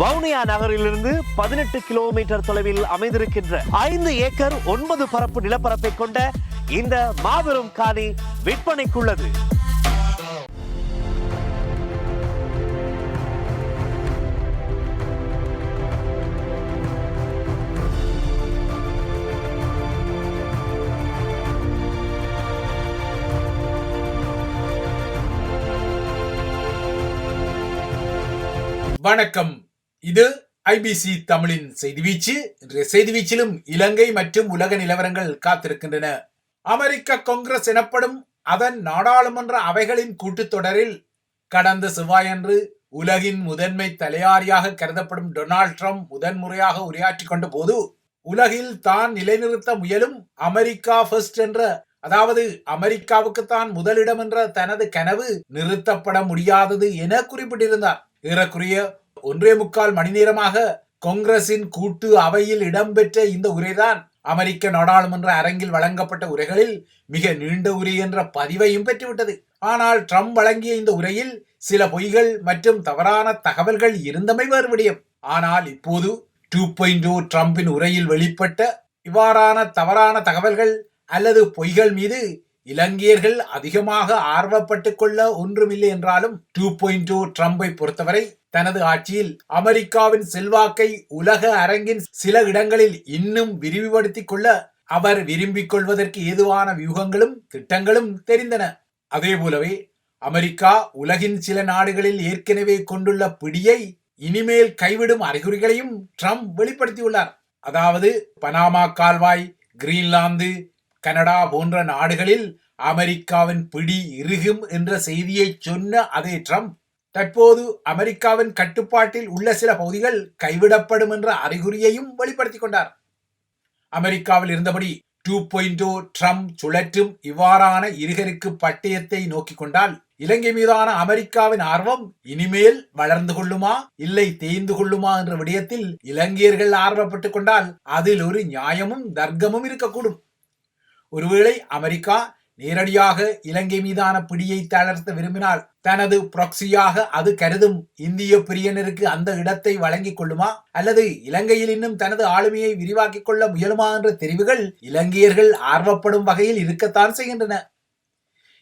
வவுனியா நகரிலிருந்து 18 கிலோமீட்டர் தொலைவில் அமைந்திருக்கின்ற 5 ஏக்கர் 9 பரப்பு நிலப்பரப்பை கொண்ட இந்த மாபெரும் காணி விற்பனைக்குள்ளது. வணக்கம். இது ஐபிசி தமிழின் செய்தி வீச்சு. இன்றைய செய்தி வீச்சிலும் இலங்கை மற்றும் உலக நிலவரங்கள் காத்திருக்கின்றன. அமெரிக்க காங்கிரஸ் எனப்படும் அதன் நாடாளுமன்ற அவைகளின் கூட்டத்தொடரில் கடந்த செவ்வாயன்று உலகின் முதன்மை தலையாரியாக கருதப்படும் டொனால்ட் ட்ரம்ப் முதன்முறையாக உரையாற்றிக் கொண்ட போது உலகில் தான் நிலைநிறுத்த முயலும் அமெரிக்கா ஃபர்ஸ்ட் என்ற, அதாவது அமெரிக்காவுக்கு தான் முதலிடம் என்ற தனது கனவு நிறுத்தப்பட முடியாதது என குறிப்பிட்டிருந்தார். ஏறக்குறைய 1.25 மணி நேரமாக காங்கிரசின் கூட்டு அவையில் இடம்பெற்ற இந்த உரைதான் அமெரிக்க நாடாளுமன்ற அரங்கில் வழங்கப்பட்ட உரைகளில் மிக நீண்ட உரை என்ற பதிவையும் பெற்றுவிட்டது. ஆனால் ட்ரம்ப் வழங்கிய இந்த உரையில் சில பொய்கள் மற்றும் தவறான தகவல்கள் இருந்தமை வேறு விடயம். ஆனால் இப்போது 2.0 ட்ரம்பின் உரையில் வெளிப்பட்ட இவ்வாறான தவறான தகவல்கள் அல்லது பொய்கள் மீது இலங்கையர்கள் அதிகமாக ஆர்வப்பட்டுக் கொள்ள ஒன்றுமில்லை என்றாலும் 2.0 ட்ரம்பை பொறுத்தவரை தனது ஆட்சியில் அமெரிக்காவின் செல்வாக்கை உலக அரங்கின் சில இடங்களில் இன்னும் விரிவுபடுத்திக் கொள்ள அவர் விரும்பிக் கொள்வதற்கு ஏதுவான வியூகங்களும் திட்டங்களும் தெரிந்தன. அதே போலவே அமெரிக்கா உலகின் சில நாடுகளில் ஏற்கனவே கொண்டுள்ள பிடியை இனிமேல் கைவிடும் அறிகுறிகளையும் ட்ரம்ப் வெளிப்படுத்தியுள்ளார். அதாவது பனாமா கால்வாய், கிரீன்லாந்து, கனடா போன்ற நாடுகளில் அமெரிக்காவின் பிடி இறுகும் என்ற செய்தியை சொன்ன அதே ட்ரம்ப் தற்போது அமெரிக்காவின் கட்டுப்பாட்டில் உள்ள சில பகுதிகள் கைவிடப்படும் என்ற அறிகுறியையும் வெளிப்படுத்திக் கொண்டார். அமெரிக்காவில் இருந்தபடி 2.0 ட்ரம்ப் சுழற்றும் இவ்வாறான இருகருக்கு பட்டயத்தை நோக்கிக் கொண்டால் இலங்கை மீதான அமெரிக்காவின் ஆர்வம் இனிமேல் வளர்ந்து கொள்ளுமா இல்லை தேய்ந்து கொள்ளுமா என்ற விடயத்தில் இலங்கையர்கள் ஆர்வப்பட்டுக் கொண்டால் அதில் ஒரு நியாயமும் தர்க்கமும் இருக்கக்கூடும். ஒருவேளை அமெரிக்கா நேரடியாக இலங்கை மீதான பிடியை தளர்த்த விரும்பினால் தனது ப்ராக்சியாக அது கருதும் இந்திய பிரியனருக்கு அந்த இடத்தை வழங்கிக் கொள்ளுமா அல்லது இலங்கையில் இன்னும் தனது ஆளுமையை விரிவாக்கிக் கொள்ள முயலுமா என்ற தெரிவுகள் இலங்கையர்கள் ஆர்வப்படும் வகையில் இருக்கத்தான் செய்கின்றன.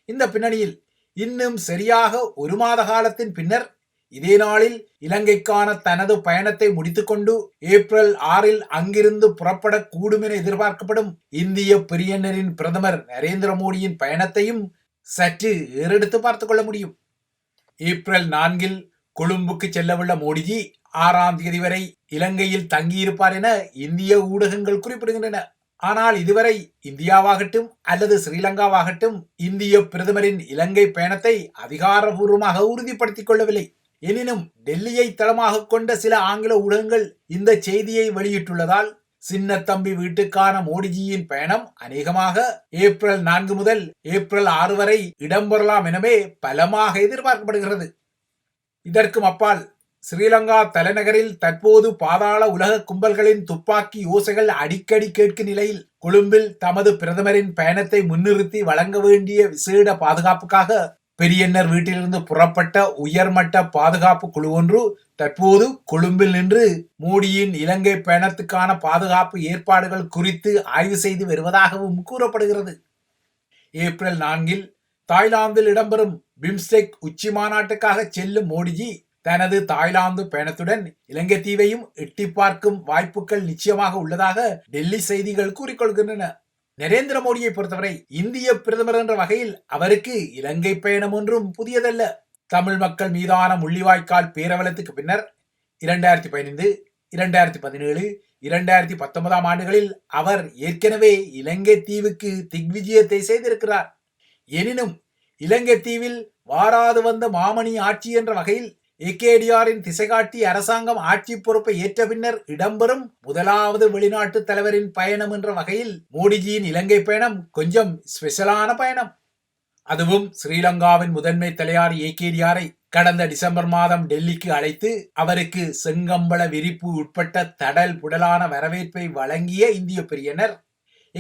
இந்த பின்னணியில் இன்னும் சரியாக 1 மாத காலத்தின் பின்னர் இதே நாளில் இலங்கைக்கான தனது பயணத்தை முடித்துக்கொண்டு ஏப்ரல் 6 அங்கிருந்து புறப்படக்கூடும் என எதிர்பார்க்கப்படும் இந்திய பிரியனரின் பிரதமர் நரேந்திர மோடியின் பயணத்தையும் சற்று ஏறெடுத்து பார்த்துக் கொள்ள முடியும். ஏப்ரல் 4 கொழும்புக்கு செல்லவுள்ள மோடிஜி 6ஆம் தேதி வரை இலங்கையில் தங்கியிருப்பார் என இந்திய ஊடகங்கள் குறிப்பிடுகின்றன. ஆனால் இதுவரை இந்தியாவாகட்டும் அல்லது ஸ்ரீலங்காவாகட்டும் இந்திய பிரதமரின் இலங்கை பயணத்தை அதிகாரபூர்வமாக உறுதிப்படுத்திக் கொள்ளவில்லை. எனினும் டெல்லியை தளமாக கொண்ட சில ஆங்கில ஊடகங்கள் இந்த செய்தியை வெளியிட்டுள்ளதால் சின்னத்தம்பி வீட்டுக்கான மோடிஜியின் பயணம் அநேகமாக ஏப்ரல் 4 முதல் ஏப்ரல் 6 வரை இடம்பெறலாம் எனவே பலமாக எதிர்பார்க்கப்படுகிறது. இதற்கும் அப்பால் ஸ்ரீலங்கா தலைநகரில் தற்போது பாதாள உலக கும்பல்களின் துப்பாக்கி ஓசைகள் அடிக்கடி கேட்கும் நிலையில் கொழும்பில் தமது பிரதமரின் பயணத்தை முன்னிறுத்தி வழங்க வேண்டிய விசேட பாதுகாப்புக்காக பெரியன்னர் வீட்டிலிருந்து புறப்பட்ட உயர்மட்ட பாதுகாப்பு குழு ஒன்று தற்போது கொழும்பில் நின்று மோடியின் இலங்கை பயணத்துக்கான பாதுகாப்பு ஏற்பாடுகள் குறித்து ஆய்வு செய்து வருவதாகவும் கூறப்படுகிறது. ஏப்ரல் 4 தாய்லாந்தில் இடம்பெறும் பிம்ஸ்டெக் உச்சி மாநாட்டுக்காக செல்லும் மோடிஜி தனது தாய்லாந்து பயணத்துடன் இலங்கை தீவையும் எட்டி பார்க்கும் வாய்ப்புகள் நிச்சயமாக உள்ளதாக டெல்லி செய்திகள் கூறிக்கொள்கின்றன. நரேந்திர மோடியை பொறுத்தவரை இந்திய பிரதமர் என்ற வகையில் அவருக்கு இலங்கை பயணம் ஒன்றும் புதியதல்ல. தமிழ் மக்கள் மீதான முள்ளிவாய்க்கால் பேரவலத்துக்கு பின்னர் 2015, 2017, 2019 ஆண்டுகளில் அவர் ஏற்கனவே இலங்கை தீவுக்கு திக்விஜயத்தை செய்திருக்கிறார். எனினும் இலங்கை தீவில் வாராது வந்த மாமணி ஆட்சி என்ற வகையில் ஏகேடிஆரின் திசைகாட்டி அரசாங்கம் ஆட்சி பொறுப்பை ஏற்ற பின்னர் இடம்பெறும் முதலாவது வெளிநாட்டு தலைவரின் பயணம் என்ற வகையில் மோடிஜியின் இலங்கை பயணம் கொஞ்சம் ஸ்பெஷலான பயணம். அதுவும் ஸ்ரீலங்காவின் முதன்மை தலையாரி ஏகேடிஆரை கடந்த டிசம்பர் மாதம் டெல்லிக்கு அழைத்து அவருக்கு செங்கம்பள விரிப்பு உட்பட்ட தடல் புடலான வரவேற்பை வழங்கிய இந்திய பிரியனர்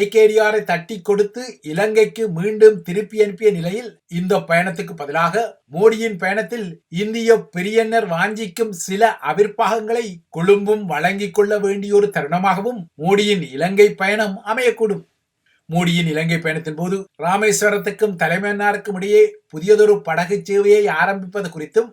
ஏகேடிஆரை தட்டி கொடுத்து இலங்கைக்கு மீண்டும் திருப்பி அனுப்பிய நிலையில் இந்த பயணத்துக்கு பதிலாக மோடியின் பயணத்தில் இந்திய பெரியன்னர் வாஞ்சிக்கும் சில அவிர்ப்பாகங்களை கொழும்பும் வழங்கிக் கொள்ள வேண்டிய ஒரு தருணமாகவும் மோடியின் இலங்கை பயணம் அமையக்கூடும். மோடியின் இலங்கை பயணத்தின் போது ராமேஸ்வரத்துக்கும் தலைமன்னாருக்கும் இடையே புதியதொரு படகு சேவையை ஆரம்பிப்பது குறித்தும்,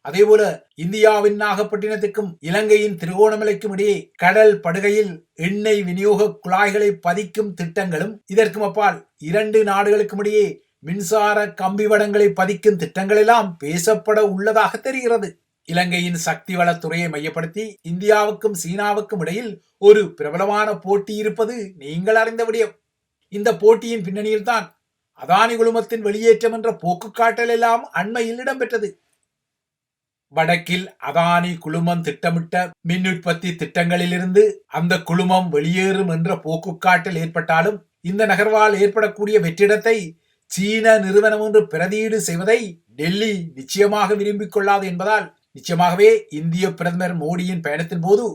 அதேபோல இந்தியாவின் நாகப்பட்டினத்துக்கும் இலங்கையின் திருகோணமலைக்கும் இடையே கடல் படுகையில் எண்ணெய் விநியோக குழாய்களை பதிக்கும் திட்டங்களும், இதற்கும் அப்பால் 2 நாடுகளுக்கும் இடையே மின்சார கம்பிவடங்களை பதிக்கும் திட்டங்கள் எல்லாம் பேசப்பட உள்ளதாக தெரிகிறது. இலங்கையின் சக்தி வளத்துறையை மையப்படுத்தி இந்தியாவுக்கும் சீனாவுக்கும் இடையில் ஒரு பிரபலமான போட்டி இருப்பது நீங்கள் அறிந்த விடயம். இந்த போட்டியின் பின்னணியில் தான் அதானி குழுமத்தின் வெளியேற்றம் என்ற போக்குக்காட்டல் எல்லாம் அண்மையில் இடம்பெற்றது. வடக்கில் அதானி குழுமம் திட்டமிட்ட மின் உற்பத்தி திட்டங்களிலிருந்து அந்த குழுமம் வெளியேறும் என்ற போக்குக்காட்டல் ஏற்பட்டாலும், இந்த நகர்வால் ஏற்படக்கூடிய வெற்றிடத்தை சீன நிறுவனம் ஒன்று பிரதியீடு செய்வதை டெல்லி நிச்சயமாக விரும்பிக் கொள்ளாது என்பதால் நிச்சயமாகவே இந்திய பிரதமர் மோடியின் பயணத்தின் போது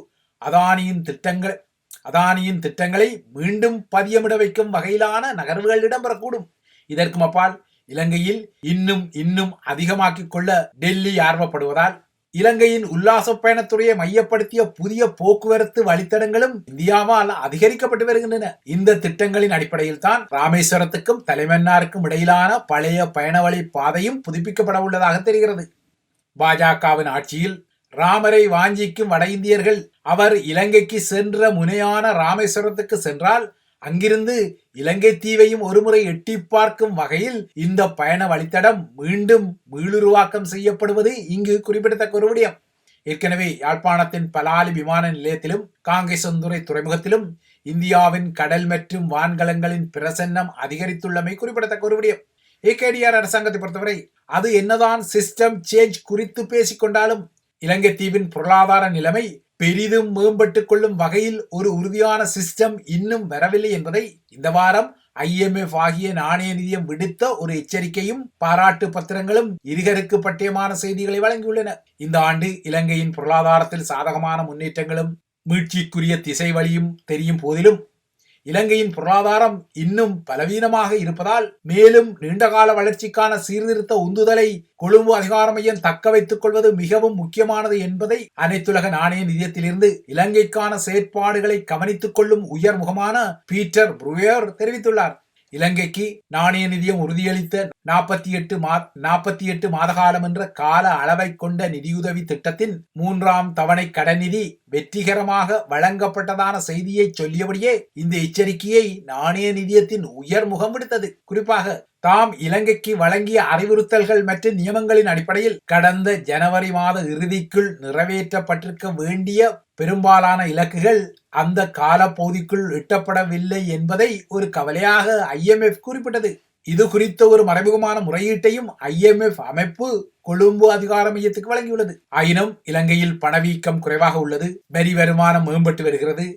அதானியின் திட்டங்களை மீண்டும் பதியமிட வைக்கும் வகையிலான நகர்வுகள் இடம்பெறக்கூடும். இதற்கும் அப்பால் இலங்கையில் இன்னும் அதிகமாக்கிக் கொள்ள டெல்லி ஆர்வப்படுவதால் இலங்கையின் உல்லாச பயணத்துறையை மையப்படுத்திய புதிய போக்குவரத்து வழித்தடங்களும் இந்தியாவால் அதிகரிக்கப்பட்டு வருகின்றன. இந்த திட்டங்களின் அடிப்படையில் தான் ராமேஸ்வரத்துக்கும் தலைமன்னாருக்கும் இடையிலான பழைய பயணவழி பாதையும் புதுப்பிக்கப்பட உள்ளதாக தெரிகிறது. பாஜகவின் ஆட்சியில் ராமரை வாஞ்சிக்கும் வட இந்தியர்கள் அவர் இலங்கைக்கு சென்ற முனையான ராமேஸ்வரத்துக்கு சென்றால் அங்கிருந்து இலங்கை தீவையும் ஒருமுறை எட்டி பார்க்கும் வகையில் இந்த பயண வழித்தடம் மீண்டும் மீளுருவாக்கம் செய்யப்படுவது இங்கு குறிப்பிடத்தக்க ஒரு விடயம். ஏற்கனவே யாழ்ப்பாணத்தின் பலாலி விமான நிலையத்திலும் காங்கேசந்துறை துறைமுகத்திலும் இந்தியாவின் கடல் மற்றும் வான்கலங்களின் பிரசன்னம் அதிகரித்துள்ளமை குறிப்பிடத்தக்க ஒரு விடயம். ஏகேடிஆர் அரசாங்கத்தை பொறுத்தவரை அது என்னதான் சிஸ்டம் சேஞ்ச் குறித்து பேசிக்கொண்டாலும் இலங்கை தீவின் பொருளாதார நிலைமை பெரிதும் மேம்பட்டுக் கொள்ளும் வகையில் ஒரு உறுதியான சிஸ்டம் இன்னும் வரவில்லை என்பதை இந்த வாரம் IMF ஆகிய நாணய நிதியம் விடுத்த ஒரு எச்சரிக்கையும் பாராட்டு பத்திரங்களும் இருகருக்கு பட்டியமான செய்திகளை வழங்கியுள்ளன. இந்த ஆண்டு இலங்கையின் பொருளாதாரத்தில் சாதகமான முன்னேற்றங்களும் மீட்சிக்குரிய திசை வழியும் தெரியும் போதிலும் இலங்கையின் பொருளாதாரம் இன்னும் பலவீனமாக இருப்பதால் மேலும் நீண்டகால வளர்ச்சிக்கான சீர்திருத்த உந்துதலை கொழும்பு அதிகார மையம் தக்க வைத்துக் கொள்வது மிகவும் முக்கியமானது என்பதை அனைத்துலக நாணய நிதியத்திலிருந்து இலங்கைக்கான செயற்பாடுகளை கவனித்துக் கொள்ளும் உயர் முகமான பீட்டர் ப்ரூயர் தெரிவித்துள்ளார். இலங்கைக்கு நாணய நிதியம் உறுதியளித்த 48 மாத காலம் என்ற கால அளவை கொண்ட நிதியுதவி திட்டத்தின் 3ஆம் தவணை கடன் நிதி வெற்றிகரமாக வழங்கப்பட்டதான செய்தியை சொல்லியபடியே இந்த எச்சரிக்கையை நாணய நிதியத்தின் உயர் முகம் விடுத்தது. குறிப்பாக தாம் இலங்கைக்கு வழங்கிய அறிவுறுத்தல்கள் மற்றும் நியமங்களின் அடிப்படையில் கடந்த ஜனவரி மாத இறுதிக்குள் நிறைவேற்றப்பட்டிருக்க வேண்டிய பெரும்பாலான இலக்குகள் அந்த காலப்பகுதிக்குள் எட்டப்படவில்லை என்பதை ஒரு கவலையாக IMF குறிப்பிட்டது. இது குறித்த ஒரு மறைமுகமான முறையீட்டையும் IMF அமைப்பு கொழும்பு அதிகார மையத்துக்கு வழங்கியுள்ளது. ஆயினும் இலங்கையில் பணவீக்கம் குறைவாக உள்ளது, வரி வருமானம் மேம்பட்டு வருகிறது,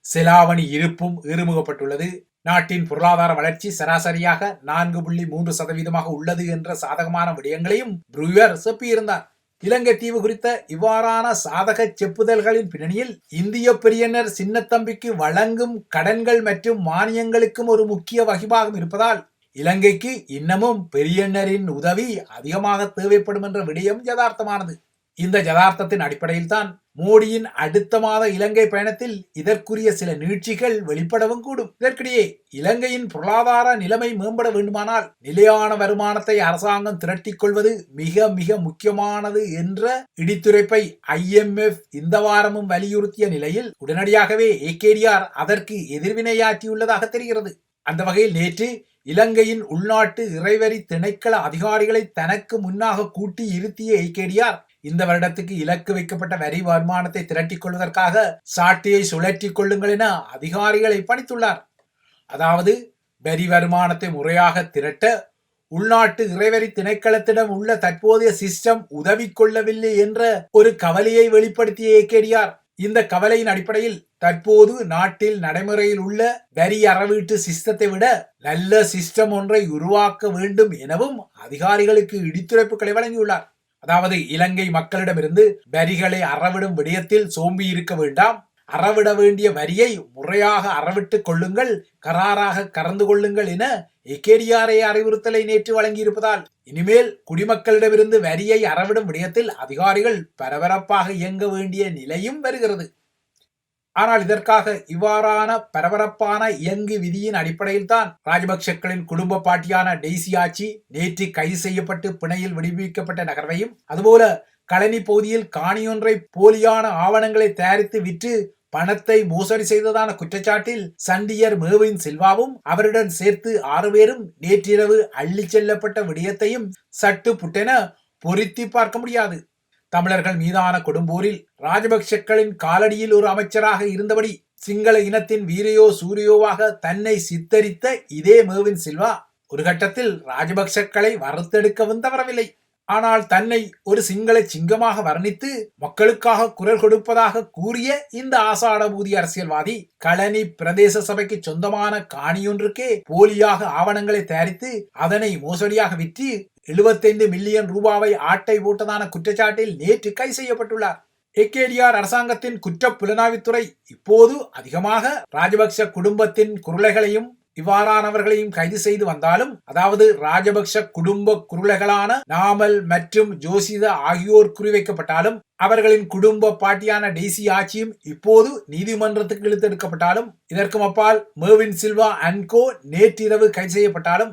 செலாவணி இருப்பும் ஏறுமுகப்பட்டுள்ளது, நாட்டின் பொருளாதார வளர்ச்சி சராசரியாக 4.3% உள்ளது என்ற சாதகமான விடயங்களையும் ப்ரூயர் செப்பியிருந்தார். இலங்கை தீவு குறித்த இவ்வாறான சாதக செப்புதல்களின் பின்னணியில் இந்திய பெரியனர் சின்னத்தம்பிக்கு வழங்கும் கடன்கள் மற்றும் மானியங்களுக்கும் ஒரு முக்கிய வகிபாகம் இருப்பதால் இலங்கைக்கு இன்னமும் பெரியனரின் உதவி அதிகமாக தேவைப்படும் என்ற விடயம் யதார்த்தமானது. இந்த யதார்த்தத்தின் அடிப்படையில் தான் மோடியின் அடுத்த மாத இலங்கை பயணத்தில் இதற்குரிய சில நீட்சிகள் வெளிப்படவும் கூடும். இதற்கிடையே இலங்கையின் பொருளாதார நிலைமை மேம்பட வேண்டுமானால் நிலையான வருமானத்தை அரசாங்கம் திரட்டிக் கொள்வது மிக மிக முக்கியமானது என்ற இடித்துரைப்பை IMF இந்த வாரமும் வலியுறுத்திய நிலையில் உடனடியாகவே ஏகேடிஆர் அதற்கு எதிர்வினையாற்றியுள்ளதாக தெரிகிறது. அந்த வகையில் நேற்று இலங்கையின் உள்நாட்டு இறைவரி திணைக்கள அதிகாரிகளை தனக்கு முன்னாக கூட்டி இருத்திய ஏகேடிஆர் இந்த வருடத்துக்கு இலக்கு வைக்கப்பட்ட வரி வருமானத்தை திரட்டிக் கொள்வதற்காக சாட்டையை சுழற்றிக் கொள்ளுங்கள் என அதிகாரிகளை பணித்துள்ளார். அதாவது வரி வருமானத்தை முறையாக திரட்ட உள்நாட்டு இறைவரி திணைக்களத்திடம் உள்ள தற்போதைய சிஸ்டம் உதவி கொள்ளவில்லை என்ற ஒரு கவலையை வெளிப்படுத்திய ஏகேடிஆர் இந்த கவலையின் அடிப்படையில் தற்போது நாட்டில் நடைமுறையில் உள்ள வரி அறவீட்டு சிஸ்டத்தை விட நல்ல சிஸ்டம் ஒன்றை உருவாக்க வேண்டும் எனவும் அதிகாரிகளுக்கு இடித்துரைப்புகளை வழங்கியுள்ளார். அதாவது இலங்கை மக்களிடமிருந்து வரிகளை அறவிடும் விடயத்தில் சோம்பி இருக்க வேண்டாம், அறவிட வேண்டிய வரியை முறையாக அறவிட்டுக் கொள்ளுங்கள், கராராக கறந்து கொள்ளுங்கள் என எகேடிஆரை அறிவுறுத்தலை நேற்று வழங்கியிருப்பதால் இனிமேல் குடிமக்களிடமிருந்து வரியை அறவிடும் விடயத்தில் அதிகாரிகள் பரபரப்பாக இயங்க வேண்டிய நிலையும் வருகிறது. ஆனால் இதற்காக இவ்வாறான பரபரப்பான இயங்கு விதியின் அடிப்படையில் தான் ராஜபக்சக்களின் குடும்ப பாட்டியான டெய்சி ஆச்சி நேற்று கைது செய்யப்பட்டு பிணையில் விடுவிக்கப்பட்ட நகர்வையும், அதுபோல களனி பகுதியில் காணியொன்றை போலியான ஆவணங்களை தயாரித்து விற்று பணத்தை மோசடி செய்ததான குற்றச்சாட்டில் சண்டியர் மேர்வின் சில்வாவும் அவருடன் சேர்த்து 6 பேரும் நேற்றிரவு அள்ளி செல்லப்பட்ட விடயத்தையும் சட்டு புட்டென பொருத்தி பார்க்க முடியாது. தமிழர்கள் மீதான கொடும்போரில் ராஜபக்சக்களின் காலடியில் ஒரு அமைச்சராக இருந்தபடி சிங்கள இனத்தின் வீரையோ சூரியோவாக தன்னை சித்தரித்த இதே மேர்வின் சில்வா ஒரு கட்டத்தில் ராஜபக்சக்களை வறுத்தெடுக்கவும் தவறவில்லை. ஆனால் தன்னை ஒரு சிங்கள சிங்கமாக வர்ணித்து மக்களுக்காக குரல் கொடுப்பதாக கூறிய இந்த ஆசாடபூதி அரசியல்வாதி களனி பிரதேச சபைக்கு சொந்தமான காணியொன்றுக்கே போலியாக ஆவணங்களை தயாரித்து அதனை மோசடியாக விற்று 75 மில்லியன் ரூபாவை ஆட்டை போட்டதான குற்றச்சாட்டில் நேற்று கைது செய்யப்பட்டுள்ளார். எகேடிஆர் அரசாங்கத்தின் குற்ற புலனாய்வுத்துறை இப்போது அதிகமாக ராஜபக்ச குடும்பத்தின் குருளைகளையும் இவ்வாறானவர்களையும் கைது செய்து வந்தாலும், அதாவது ராஜபக்ச குடும்ப குருளைகளான நாமல் மற்றும் ஜோசித ஆகியோர் குறிவைக்கப்பட்டாலும், அவர்களின் குடும்ப பாட்டியான டெய்சி ஆச்சியும் இப்போது நீதிமன்றத்துக்கு இழுத்தெடுக்கப்பட்டாலும், இதற்கும் அப்பால் மேர்வின் சில்வா அன்கோ நேற்றிரவு கைது செய்யப்பட்டாலும்,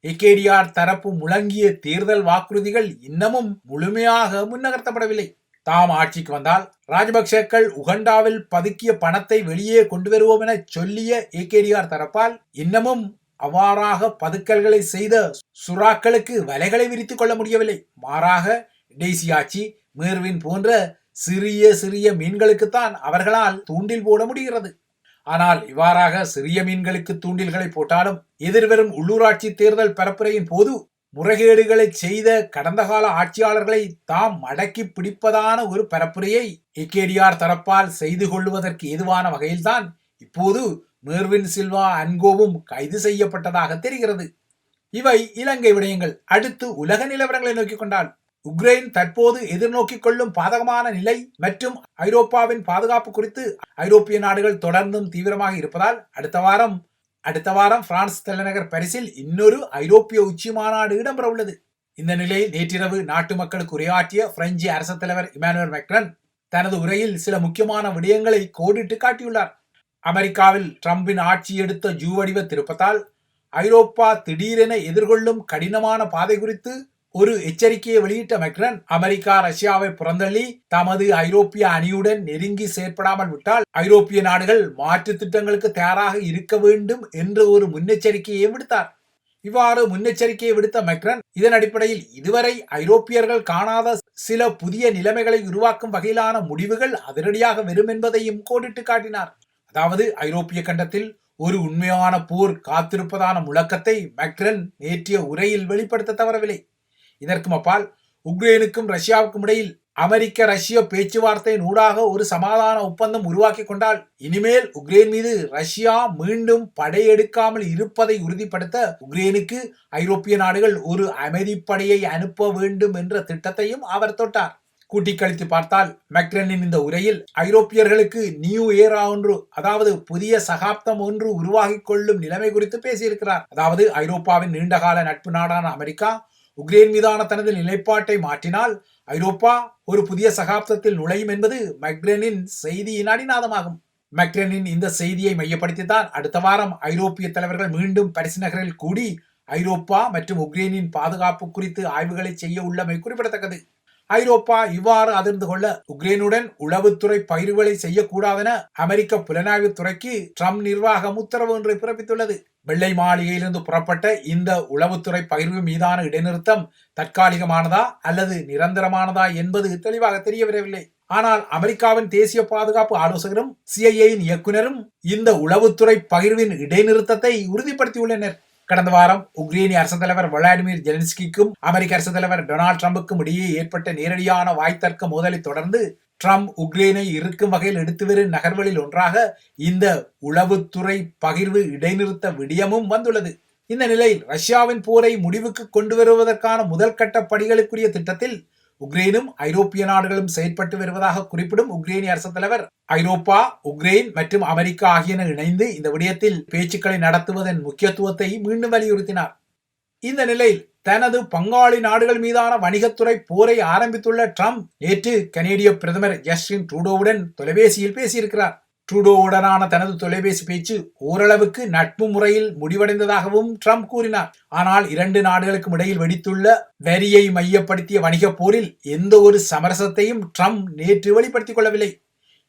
எகேடிஆர் தரப்பு முழங்கிய தேர்தல் வாக்குறுதிகள் இன்னமும் முழுமையாக முன்னகர்த்தப்படவில்லை. தாம் ஆட்சிக்கு வந்தால் ராஜபக்சேக்கள் உகண்டாவில் பதுக்கிய பணத்தை வெளியே கொண்டு வருவோம் என சொல்லிய எகேடிஆர் தரப்பால் இன்னமும் அவ்வாறாக பதுக்கல்களை செய்த சுறாக்களுக்கு வலைகளை விரித்துக் கொள்ள முடியவில்லை. மாறாக டெய்சி ஆச்சி, மேர்வின் போன்ற சிறிய சிறிய மீன்களுக்குத்தான் அவர்களால் தூண்டில் போட முடிகிறது. ஆனால் இவ்வாறாக சிறிய மீன்களுக்கு தூண்டில்களை போட்டாலும் எதிர்வரும் உள்ளூராட்சி தேர்தல் பரப்புரையின் போது முறைகேடுகளை செய்த கடந்த கால ஆட்சியாளர்களை தாம் மடக்கி பிடிப்பதான ஒரு பரப்புரையை எகேடிஆர் தரப்பால் செய்து கொள்வதற்கு ஏதுவான வகையில்தான் இப்போது மேர்வின் சில்வா அன்கோவும் கைது செய்யப்பட்டதாக தெரிகிறது. இவை இலங்கை விடயங்கள். அடுத்து உலக நிலவரங்களை நோக்கிக் கொண்டால், உக்ரைன் தற்போது எதிர்நோக்கிக் கொள்ளும் பாதகமான நிலை மற்றும் ஐரோப்பாவின் பாதுகாப்பு குறித்து ஐரோப்பிய நாடுகள் தொடர்ந்தும் தீவிரமாக இருப்பதால் அடுத்த வாரம் பிரான்ஸ் தலைநகர் பாரிஸில் இன்னொரு ஐரோப்பிய உச்சி மாநாடு இடம்பெற உள்ளது. இந்த நிலையில் நேற்றிரவு நாட்டு மக்களுக்கு உரையாற்றிய பிரெஞ்சு அரசு தலைவர் இமானுவேல் மேக்ரான் தனது உரையில் சில முக்கியமான விடயங்களை கோடிட்டு காட்டியுள்ளார். அமெரிக்காவில் ட்ரம்பின் ஆட்சி எடுத்த ஜூவடிவ திருப்பத்தால் ஐரோப்பா திடீரென எதிர்கொள்ளும் கடினமான பாதை குறித்து ஒரு எச்சரிக்கையை வெளியிட்ட மேக்ரான், அமெரிக்கா ரஷ்யாவை புறந்தள்ளி தமது ஐரோப்பிய அணியுடன் நெருங்கி செயற்படாமல் விட்டால் ஐரோப்பிய நாடுகள் மாற்று திட்டங்களுக்கு தயாராக இருக்க வேண்டும் என்ற ஒரு முன்னெச்சரிக்கையை விடுத்தார். இவ்வாறு முன்னெச்சரிக்கையை விடுத்த மேக்ரான் இதன் அடிப்படையில் இதுவரை ஐரோப்பியர்கள் காணாத சில புதிய நிலைமைகளை உருவாக்கும் வகையிலான முடிவுகள் அதிரடியாக வரும் என்பதையும் கோடிட்டு காட்டினார். அதாவது ஐரோப்பிய கண்டத்தில் ஒரு உண்மையான போர் காத்திருப்பதான முழக்கத்தை மேக்ரான் நேற்றைய உரையில் வெளிப்படுத்த தவறவில்லை. இதற்கும் அப்பால் உக்ரைனுக்கும் ரஷ்யாவுக்கும் இடையில் அமெரிக்க ரஷ்ய பேச்சுவார்த்தையின் ஊடாக ஒரு சமாதான ஒப்பந்தம் உருவாக்கி கொண்டால் இனிமேல் உக்ரைன் மீது ரஷ்யா மீண்டும் படையெடுக்காமல் இருப்பதை உறுதிப்படுத்த உக்ரைனுக்கு ஐரோப்பிய நாடுகள் ஒரு அமைதிப்படையை அனுப்ப வேண்டும் என்ற திட்டத்தையும் அவர் தொட்டார். கூட்டி கழித்து பார்த்தால் மேக்ரானின் இந்த உரையில் ஐரோப்பியர்களுக்கு நியூ ஏரா ஒன்று, அதாவது புதிய சகாப்தம் ஒன்று உருவாகி கொள்ளும் நிலைமை குறித்து பேசியிருக்கிறார். அதாவது ஐரோப்பாவின் நீண்டகால நட்பு நாடான அமெரிக்கா உக்ரைன் மீதான தனது நிலைப்பாட்டை மாற்றினால் ஐரோப்பா ஒரு புதிய சகாப்தத்தில் நுழையும் என்பது மேக்ரானின் செய்தியின் அடிநாதமாகும். மேக்ரானின் இந்த செய்தியை மையப்படுத்தித்தான் அடுத்த வாரம் ஐரோப்பிய தலைவர்கள் மீண்டும் பாரிஸ் நகரில் கூடி ஐரோப்பா மற்றும் உக்ரைனின் பாதுகாப்பு குறித்து ஆய்வுகளை செய்ய உள்ளமை குறிப்பிடத்தக்கது. ஐரோப்பா இவ்வாறு அதிர்ந்து கொள்ள உக்ரைனுடன் உளவுத்துறை பகிர்வுகளை செய்யக்கூடாதென அமெரிக்க புலனாய்வு துறைக்கு ட்ரம்ப் நிர்வாகம் உத்தரவு ஒன்றை பிறப்பித்துள்ளது. வெள்ளை மாளிகையிலிருந்து புறப்பட்ட இந்த உளவுத்துறை பகிர்வு மீதான இடைநிறுத்தம் தற்காலிகமானதா அல்லது நிரந்தரமானதா என்பது தெளிவாக தெரியவில்லை. ஆனால் அமெரிக்காவின் தேசிய பாதுகாப்பு ஆலோசகரும் CIA இயக்குனரும் இந்த உளவுத்துறை பகிர்வின் இடைநிறுத்தத்தை உறுதிப்படுத்தியுள்ளனர். கடந்த வாரம் உக்ரைனிய அரசு தலைவர் விளாடிமிர் ஜெலன்ஸ்கிக்கும் அமெரிக்க அரசு தலைவர் டொனால்ட் ட்ரம்புக்கும் இடையே ஏற்பட்ட நேரடியான வாய்த்தர்க்க மோதலை தொடர்ந்து ட்ரம்ப் உக்ரைனை இருக்கும் வகையில் எடுத்து வரும் நகர்வுகளில் ஒன்றாக இந்த உளவுத்துறை பகிர்வு இடைநிறுத்த விடயமும் வந்துள்ளது. இந்த நிலையில் ரஷ்யாவின் போரை முடிவுக்கு கொண்டு வருவதற்கான முதல் கட்ட படிகளுக்குரிய திட்டத்தில் உக்ரைனும் ஐரோப்பிய நாடுகளும் செயற்பட்டு வருவதாக குறிப்பிடும் உக்ரைனிய அரசு தலைவர், ஐரோப்பா, உக்ரைன் மற்றும் அமெரிக்கா ஆகியன இணைந்து இந்த விடயத்தில் பேச்சுக்களை நடத்துவதன் முக்கியத்துவத்தை மீண்டும் வலியுறுத்தினார். இந்த நிலையில் தனது பங்காளி நாடுகள் மீதான வணிகத்துறை போரை ஆரம்பித்துள்ள ட்ரம்ப் நேற்று கனேடிய பிரதமர் ஜஸ்டின் ட்ரூடோவுடன் தொலைபேசியில் பேசியிருக்கிறார். ட்ரூடோவுடனான தனது தொலைபேசி பேச்சு ஓரளவுக்கு நட்பு முறையில் முடிவடைந்ததாகவும் ட்ரம்ப் கூறினார். ஆனால் இரண்டு நாடுகளுக்கும் இடையில் வெடித்துள்ள வரியை மையப்படுத்திய வணிக போரில் எந்த ஒரு சமரசத்தையும் ட்ரம்ப் நேற்று வெளிப்படுத்திக் கொள்ளவில்லை.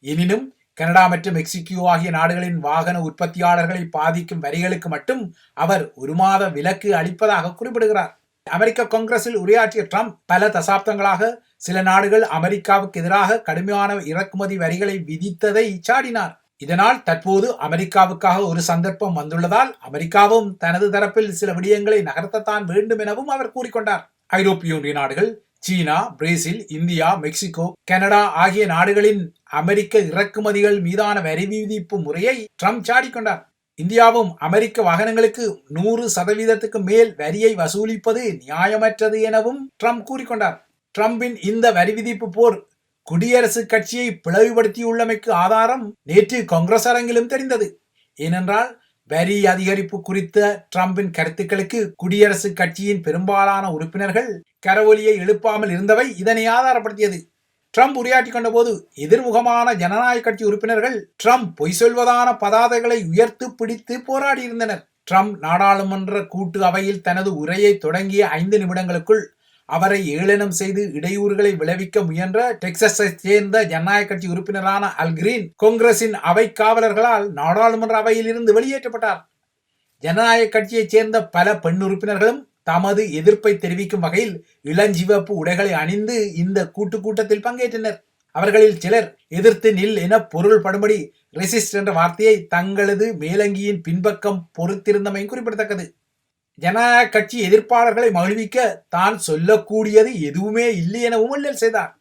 எனினும் கனடா மற்றும் மெக்சிகோ ஆகிய நாடுகளின் வாகன உற்பத்தியாளர்களை பாதிக்கும் வரிகளுக்கு மட்டும் அவர் 1 மாத விலக்கு அளிப்பதாக குறிப்பிடுகிறார். அமெரிக்க காங்கிரஸில் உரையாற்றிய ட்ரம்ப் பல தசாப்தங்களாக சில நாடுகள் அமெரிக்காவுக்கு எதிராக கடுமையான இறக்குமதி வரிகளை விதித்ததை சாடினார். இதனால் தற்போது அமெரிக்காவுக்காக ஒரு சந்தர்ப்பம் வந்துள்ளதால் அமெரிக்காவும் தனது தரப்பில் சில விடயங்களை நகர்த்தத்தான் வேண்டும் எனவும் அவர் கூறிக்கொண்டார். ஐரோப்பிய ஒன்றிய நாடுகள், சீனா, பிரேசில், இந்தியா, மெக்சிகோ, கனடா ஆகிய நாடுகளின் அமெரிக்க இறக்குமதிகள் மீதான வரி விதிப்பு முறையை ட்ரம்ப் சாடிக்கொண்டார். இந்தியாவும் அமெரிக்க வாகனங்களுக்கு 100% மேல் வரியை வசூலிப்பது நியாயமற்றது எனவும் ட்ரம்ப் கூறிக்கொண்டார். ட்ரம்பின் இந்த வரி விதிப்பு போர் குடியரசுக் கட்சியை பிளவுபடுத்தியுள்ளமைக்கு ஆதாரம் நேற்று காங்கிரஸ் அரங்கிலும் தெரிந்தது. ஏனென்றால் வரி அதிகரிப்பு குறித்த ட்ரம்பின் கருத்துக்களுக்கு குடியரசுக் கட்சியின் பெரும்பாலான உறுப்பினர்கள் கரவொலியை எழுப்பாமல் இருந்தவை இதனை ஆதாரப்படுத்தியது. ட்ரம்ப் உரையாற்றிக் கொண்ட போது எதிர்முகமான ஜனநாயக கட்சி உறுப்பினர்கள் ட்ரம்ப் பொய் சொல்வதான பதாதைகளை உயர்த்து பிடித்து போராடியிருந்தனர். ட்ரம்ப் நாடாளுமன்ற கூட்டு அவையில் தனது உரையை தொடங்கிய 5 நிமிடங்களுக்குள் அவரை ஏளனம் செய்து இடையூறுகளை விளைவிக்க முயன்ற டெக்சாஸை சேர்ந்த ஜனநாயக கட்சி உறுப்பினரான அல் கிரீன் காங்கிரசின் அவை காவலர்களால் நாடாளுமன்ற அவையில் இருந்து வெளியேற்றப்பட்டார். ஜனநாயக கட்சியைச் சேர்ந்த பல பெண் உறுப்பினர்களும் தமது எதிர்ப்பை தெரிவிக்கும் வகையில் இளஞ்சிவப்பு உடைகளை அணிந்து இந்த கூட்டத்தில் பங்கேற்றனர். அவர்களில் சிலர் எதிர்த்து நில் என பொருள் படும்படி ரெசிஸ்ட் என்ற வார்த்தையை தங்களது மேலங்கியின் பின்பக்கம் பொறுத்திருந்தமை குறிப்பிடத்தக்கது. ஜனநாயக கட்சி எதிர்ப்பாளர்களை மகிழ்விக்க தான் சொல்லக்கூடியது எதுவுமே இல்லை என ஊழல் செய்தார்.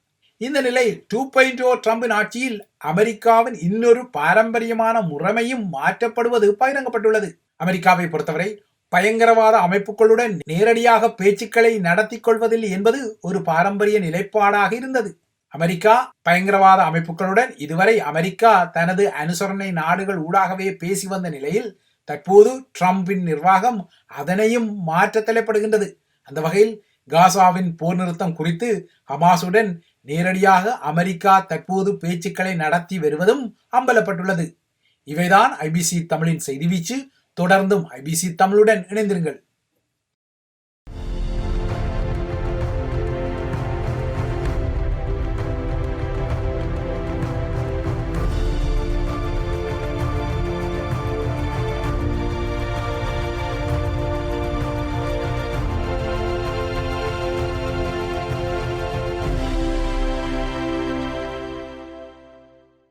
இந்த நிலையில் 2.0 ட்ரம்பின் ஆட்சியில் அமெரிக்காவின் இன்னொரு பாரம்பரியமான முறைமையும் மாற்றப்படுவது பகிரங்கப்பட்டுள்ளது. அமெரிக்காவை பொறுத்தவரை பயங்கரவாத அமைப்புகளுடன் நேரடியாக பேச்சுக்களை நடத்தி கொள்வதில்லை என்பது ஒரு பாரம்பரிய நிலைப்பாடாக இருந்தது. அமெரிக்கா பயங்கரவாத அமைப்புகளுடன் இதுவரை அமெரிக்கா தனது அனுசரணை நாடுகள் ஊடாகவே பேசி வந்த நிலையில் தற்போது ட்ரம்பின் நிர்வாகம் அதனையும் மாற்ற தலைப்படுகின்றது. அந்த வகையில் காசாவின் போர் நிறுத்தம் குறித்து ஹமாஸுடன் நேரடியாக அமெரிக்கா தற்போது பேச்சுக்களை நடத்தி வருவதும் அம்பலப்பட்டுள்ளது. இவைதான் ஐபிசி தமிழின் செய்தி வீச்சு. தொடர்ந்தும் ஐபிசி தமிழுடன் இணைந்திருங்கள்.